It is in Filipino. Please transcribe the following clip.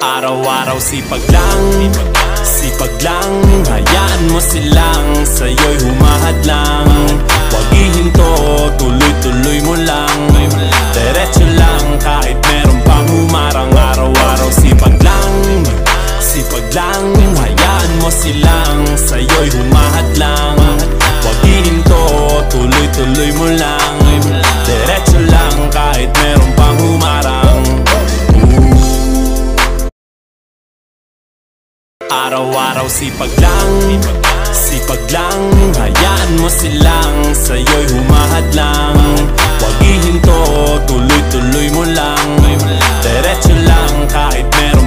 Araw-araw sipag lang, sipag lang. Hayaan mo silang sa'yo'y humahadlang. Huwag ihinto, tuloy-tuloy mo lang. Diretso lang kahit meron pang humarang. Araw-araw sipag lang, sipag lang. Hayaan mo silang sa'yo'y humahadlang. Huwag ihinto, tuloy-tuloy mo lang. Diretso lang kahit meron pang humarang. Araw-araw sipag lang, sipag lang. Hayaan mo silang sa'yo'y humahadlang. Huwag ihinto, tuloy-tuloy mo lang. Diretso lang kahit meron